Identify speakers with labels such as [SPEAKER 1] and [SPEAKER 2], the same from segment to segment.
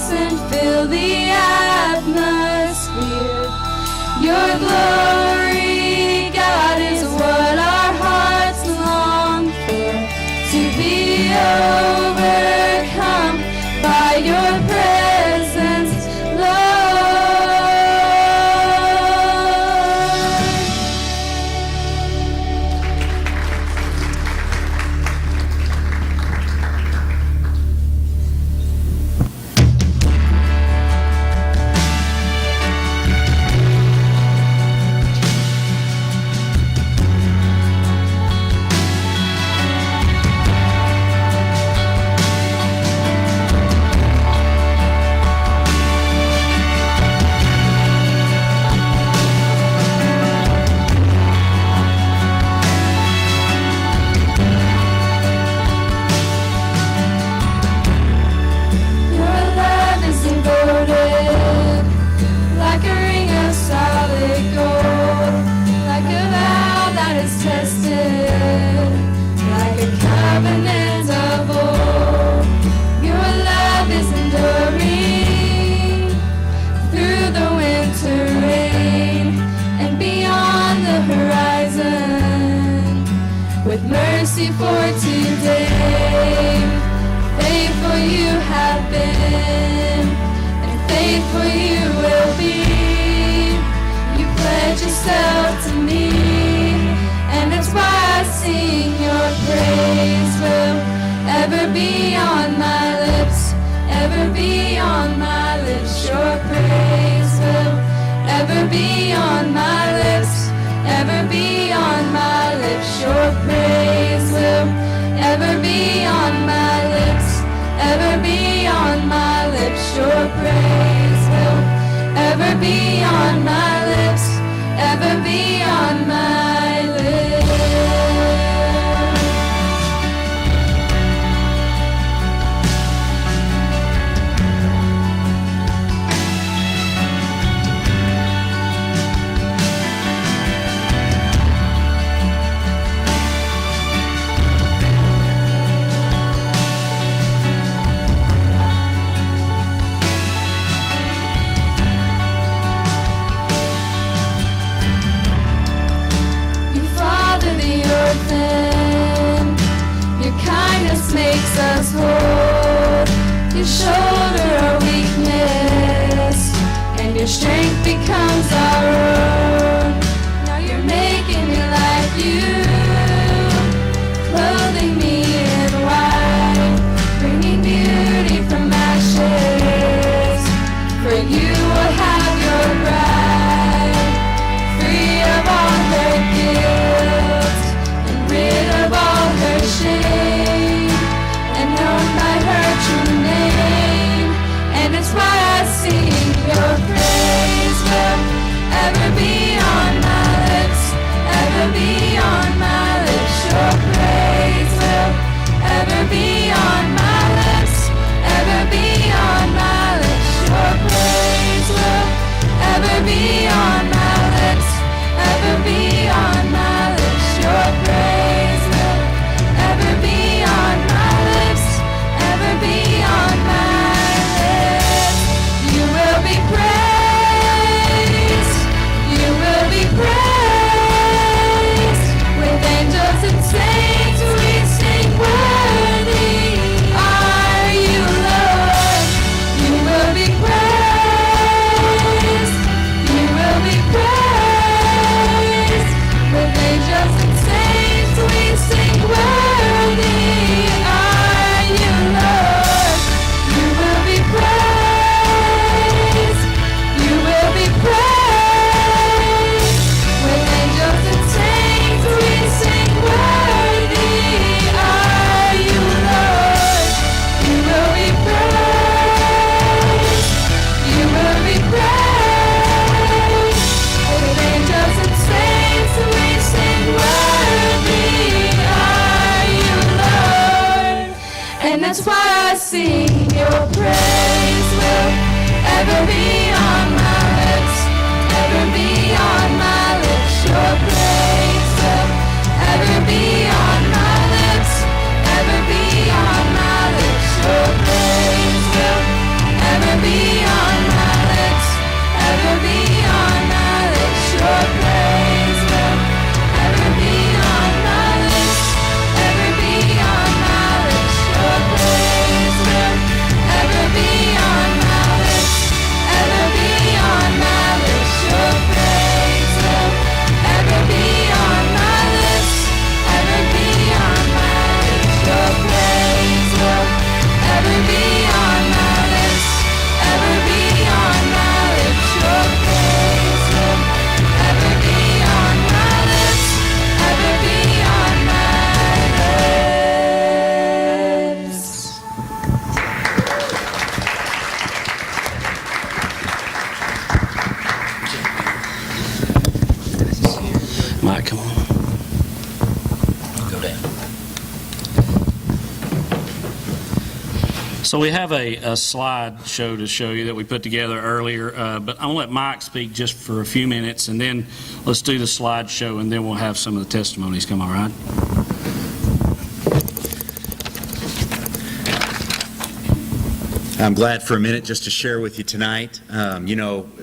[SPEAKER 1] place and fill the atmosphere. Your glory, God, is what our hearts long for, to be overcome by your presence, Lord. With mercy for today, faithful you have been, and faithful you will be. You pledge yourself to me, and that's why I sing. Your praise will ever be on my lips, ever be on my lips. Your praise will ever be on my lips, ever be on my lips. Your praise will ever be on my lips, ever be on my lips. Your praise will ever be on my lips, ever be on my lips. Your kindness makes us whole. You shoulder our weakness, and your strength becomes our own. Now you're making me like you, clothing me in white, bringing beauty from ashes. For you will have your bride, free of all her guilt, rid of all her shame, and known by her true name. And it's why I sing. Your praise will ever be on my lips, ever be on my lips. Your praise will ever be on my lips, ever be on my lips. Your praise will ever be on my lips, ever be on my lips. Your praise will ever be on my lips, ever be on my lips. You will be praised, you will be praised. With angels and saints we sing, worthy are you, Lord. You will be praised, you will be praised. With angels and saints we sing, worthy are you, Lord. You will be praised, you will be praised. With angels and saints we sing, worthy are you, Lord. You will be praised, you will be praised. With angels and saints we sing, worthy are you, Lord. And that's why I sing. Your praise will ever be on my lips, ever be on my lips. Your praise will ever be on my lips, ever be on my lips. Your praise will ever
[SPEAKER 2] So we have a slide show to show you that we put together earlier, but I'm going to let Mike speak just for a few minutes, and then let's do the slide show, and then we'll have some of the testimonies come, all right?
[SPEAKER 3] I'm glad for a minute just to share with you tonight.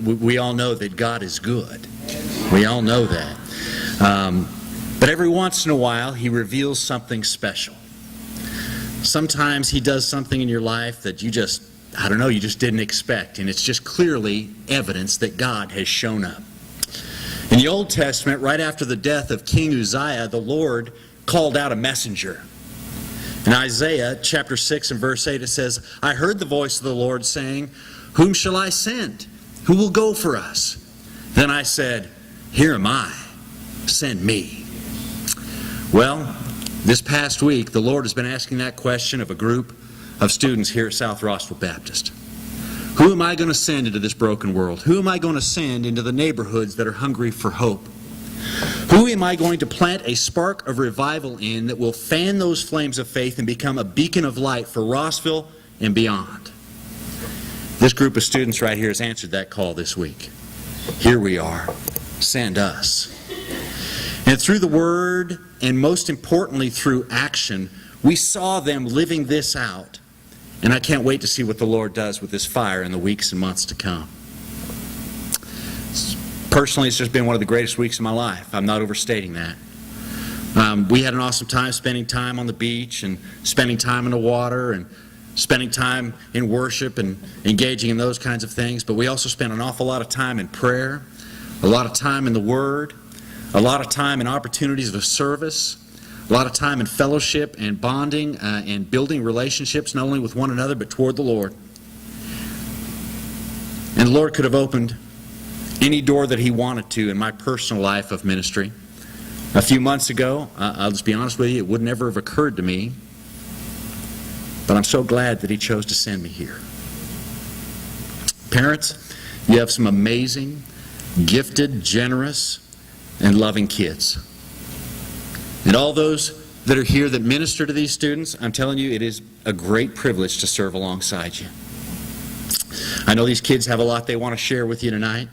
[SPEAKER 3] We all know that God is good. We all know that. But every once in a while, He reveals something special. Sometimes He does something in your life that you just didn't expect, and it's just clearly evidence that God has shown up. In the Old Testament, right after the death of King Uzziah, the Lord called out a messenger. In Isaiah chapter 6 and verse 8, it says, "I heard the voice of the Lord saying, 'Whom shall I send? Who will go for us?' Then I said, 'Here am I, send me.'" Well, this past week, the Lord has been asking that question of a group of students here at South Rossville Baptist. Who am I going to send into this broken world? Who am I going to send into the neighborhoods that are hungry for hope? Who am I going to plant a spark of revival in that will fan those flames of faith and become a beacon of light for Rossville and beyond? This group of students right here has answered that call this week. Here we are. Send us. And through the Word, and most importantly through action, we saw them living this out. And I can't wait to see what the Lord does with this fire in the weeks and months to come. Personally, it's just been one of the greatest weeks of my life. I'm not overstating that. We had an awesome time spending time on the beach and spending time in the water and spending time in worship and engaging in those kinds of things. But we also spent an awful lot of time in prayer, a lot of time in the Word, a lot of time in opportunities of service, a lot of time in fellowship and bonding and building relationships not only with one another but toward the Lord. And the Lord could have opened any door that He wanted to in my personal life of ministry. A few months ago, I'll just be honest with you, it would never have occurred to me, but I'm so glad that He chose to send me here. Parents, you have some amazing, gifted, generous, and loving kids. And all those that are here that minister to these students, I'm telling you, it is a great privilege to serve alongside you. I know these kids have a lot they want to share with you tonight.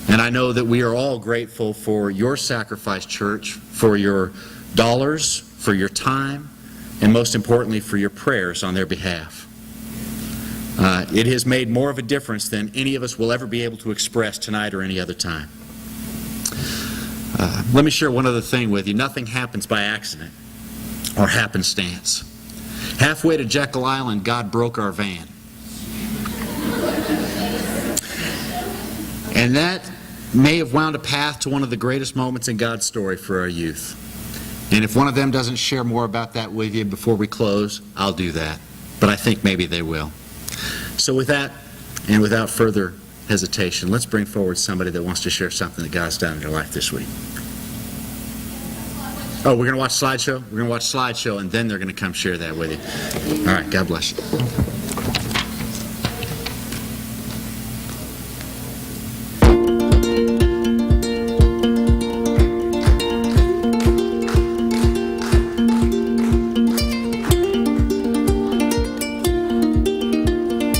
[SPEAKER 3] And I know that we are all grateful for your sacrifice, church, for your dollars, for your time, and most importantly, for your prayers on their behalf. It has made more of a difference than any of us will ever be able to express tonight or any other time. Let me share one other thing with you. Nothing happens by accident or happenstance. Halfway to Jekyll Island, God broke our van. And that may have wound a path to one of the greatest moments in God's story for our youth. And if one of them doesn't share more about that with you before we close, I'll do that. But I think maybe they will. So with that, and without further hesitation, let's bring forward somebody that wants to share something that God's done in their life this week. Oh, we're going to watch slideshow? We're going to watch slideshow, and then they're going to come share that with you. All right, God bless you.